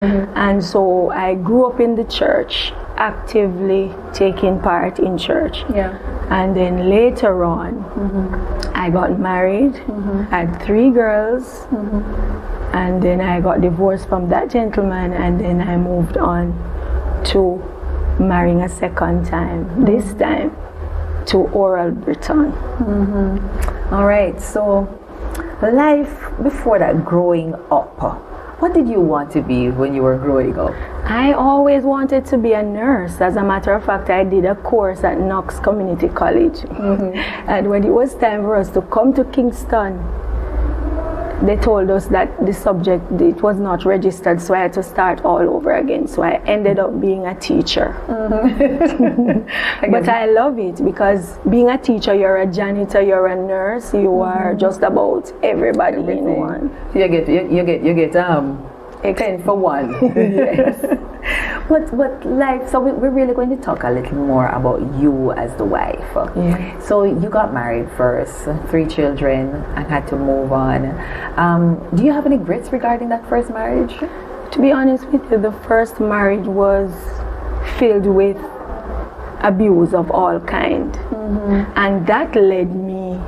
And so I grew up in the church, actively taking part in church. And then later on, I got married, had 3 girls, and then I got divorced from that gentleman, and then I moved on to marrying a second time, this time to Oral Britton. All right, so life before that, growing up, what did you want to be when you were growing up? I always wanted to be a nurse. As a matter of fact, I did a course at Knox Community College. And when it was time for us to come to Kingston, they told us that the subject, it was not registered, so I had to start all over again. So I ended up being a teacher. But I love it because being a teacher, you're a janitor, you're a nurse, you are just about everybody in one. You get 10 for 1. Yes. But life, so we're really going to talk a little more about you as the wife. So you got married first, 3 children, and had to move on. Do you have any regrets regarding that first marriage? To be honest with you, the first marriage was filled with abuse of all kind. And that led me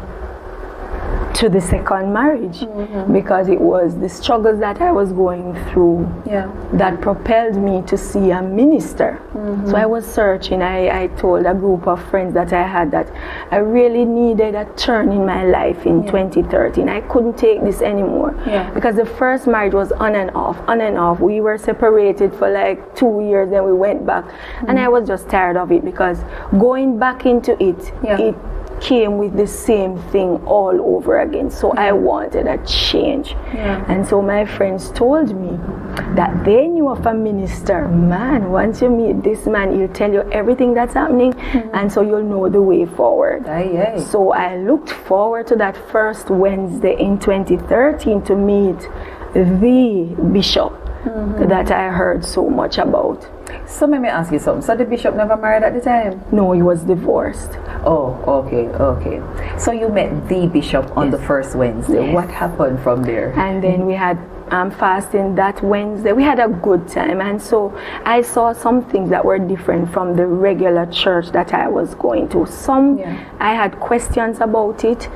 to the second marriage because it was the struggles that I was going through that propelled me to see a minister. So I was searching. I told a group of friends that I had that I really needed a turn in my life in 2013. I couldn't take this anymore because the first marriage was on and off. We were separated for like 2 years, then we went back, and I was just tired of it because going back into it, it came with the same thing all over again. So I wanted a change. And so my friends told me that they knew of a minister. Man, once you meet this man, he'll tell you everything that's happening, and so you'll know the way forward. So I looked forward to that first Wednesday in 2013 to meet the bishop that I heard so much about. So let me ask you something. So the bishop never married at the time? No, he was divorced. Oh, okay. So you met the bishop on the first Wednesday. What happened from there? And then we had fasting that Wednesday. We had a good time, and so I saw some things that were different from the regular church that I was going to. I had questions about it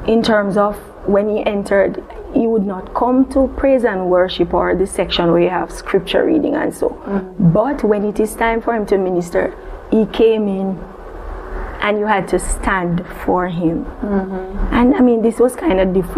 in terms of when he entered, he would not come to praise and worship or the section where you have scripture reading and so. But when it is time for him to minister, he came in and you had to stand for him. And I mean, this was kind of different.